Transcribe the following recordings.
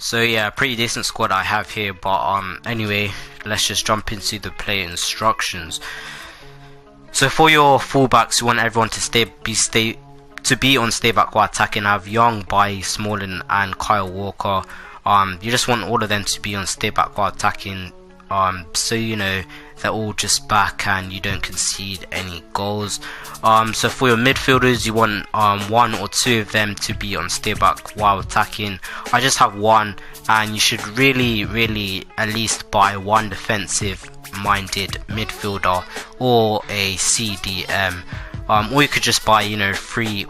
So yeah, pretty decent squad I have here, but anyway, let's just jump into the player instructions. So for your fullbacks, you want everyone to be on stay back while attacking. I have Young, Bailly, Smalling and Kyle Walker. You just want all of them to be on stay back while attacking, so you know they're all just back and you don't concede any goals. So for your midfielders, you want one or two of them to be on stay back while attacking. I just have one, and you should really at least buy one defensive minded midfielder or a CDM, or you could just buy, you know, 3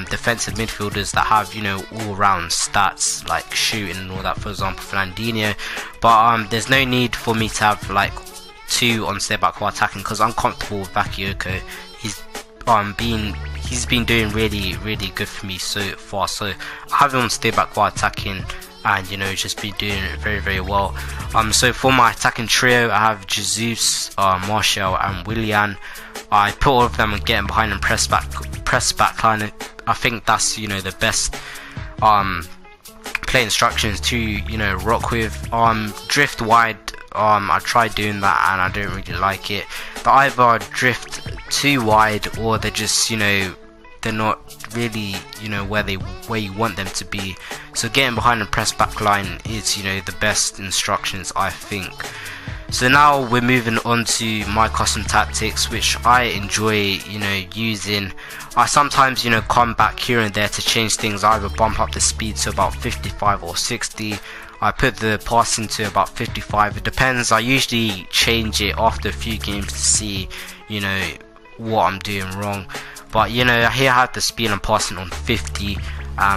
defensive midfielders that have, you know, all round stats like shooting and all that, for example Fernandinho. But there's no need for me to have like 2 on stay back while attacking, because I'm comfortable with Bakayoko. He's been doing really good for me so far, so I have him on stay back while attacking, and you know, just been doing it very well. So for my attacking trio, I have Jesus, Martial and Willian. I put all of them on getting behind and press back line. I think that's, you know, the best play instructions to, you know, rock with. Drift wide, I tried doing that and I don't really like it. They either drift too wide, or they're just, you know, they're not really, you know, where you want them to be. So getting behind and press back line is, you know, the best instructions, I think. So now we're moving on to my custom tactics, which I enjoy, you know, using. I sometimes, you know, come back here and there to change things. I either bump up the speed to about 55 or 60. I put the passing to about 55. It depends. I usually change it after a few games to see, you know, what I'm doing wrong. But you know, here I have the speed and passing on 50,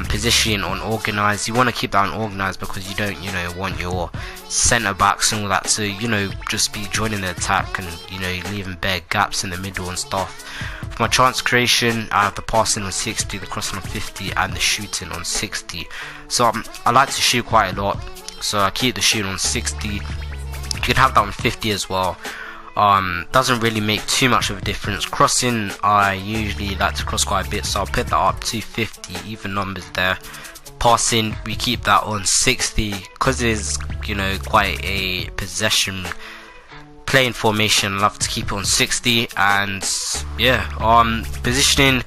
positioning on organised. You want to keep that on organised because you don't, you know, want your centre backs and all that to, you know, just be joining the attack and, you know, leaving bare gaps in the middle and stuff. For my chance creation, I have the passing on 60, the crossing on 50 and the shooting on 60. So I like to shoot quite a lot, so I keep the shooting on 60. You can have that on 50 as well. Doesn't really make too much of a difference. Crossing, I usually like to cross quite a bit, so I'll put that up to 50, even numbers there. Passing, we keep that on 60 because it is, you know, quite a possession playing formation. I love to keep it on 60. And yeah, positioning,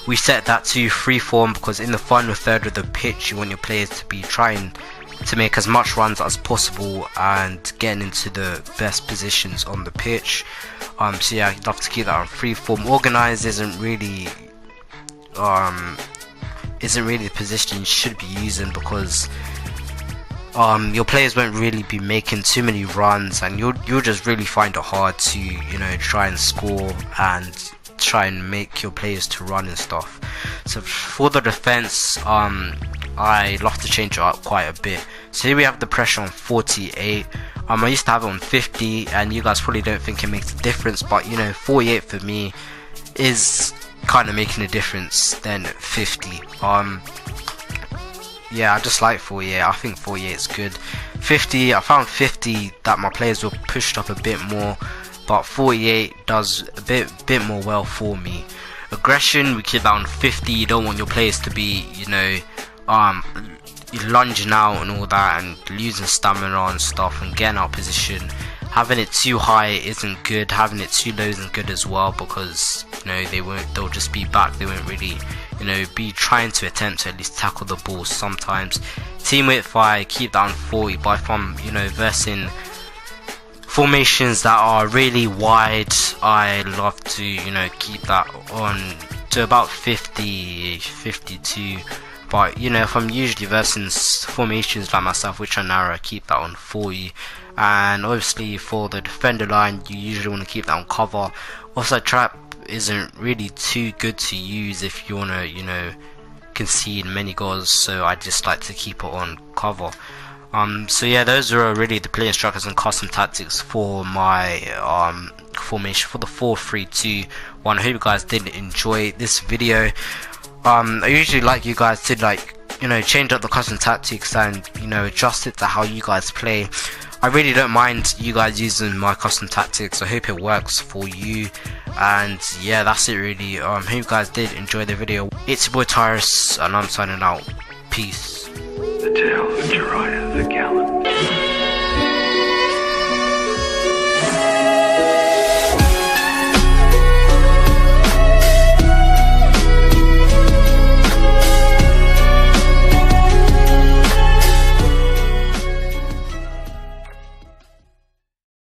we set that to free form because in the final third of the pitch you want your players to be trying to make as much runs as possible and getting into the best positions on the pitch. So yeah, I'd love to keep that on free form. Organised isn't really the position you should be using, because your players won't really be making too many runs, and you'll just really find it hard to, you know, try and score and try and make your players to run and stuff. So for the defense, I love to change it up quite a bit. So here we have the pressure on 48. I used to have it on 50, and you guys probably don't think it makes a difference, but you know, 48 for me is kind of making a difference than 50. Yeah, I just like 48. I think 48 is good. 50, I found 50 that my players were pushed up a bit more, but 48 does a bit more well for me. Aggression, we keep that on 50. You don't want your players to be, you know, lunging out and all that and losing stamina and stuff and getting out of position. Having it too high isn't good. Having it too low isn't good as well, because, you know, they'll just be back. They won't really, you know, be trying to attempt to at least tackle the ball sometimes. Team width, I keep that on 40, but if I'm, you know, versing formations that are really wide, I love to, you know, keep that on to about 50, 52. But you know, if I'm usually versing formations like myself, which are narrow, I keep that on 40. And obviously for the defender line, you usually want to keep that on cover. Offside trap isn't really too good to use if you want to, you know, concede many goals, so I just like to keep it on cover. So yeah, those are really the play instructions and custom tactics for my formation for the 4-3-2-1. I hope you guys did enjoy this video. I usually like you guys to, like, you know, change up the custom tactics and, you know, adjust it to how you guys play. I really don't mind you guys using my custom tactics. I hope it works for you. And yeah, that's it really. Hope you guys did enjoy the video. It's your boy Tyrus, and I'm signing out. Peace. tale of Jiraiya the Gallant.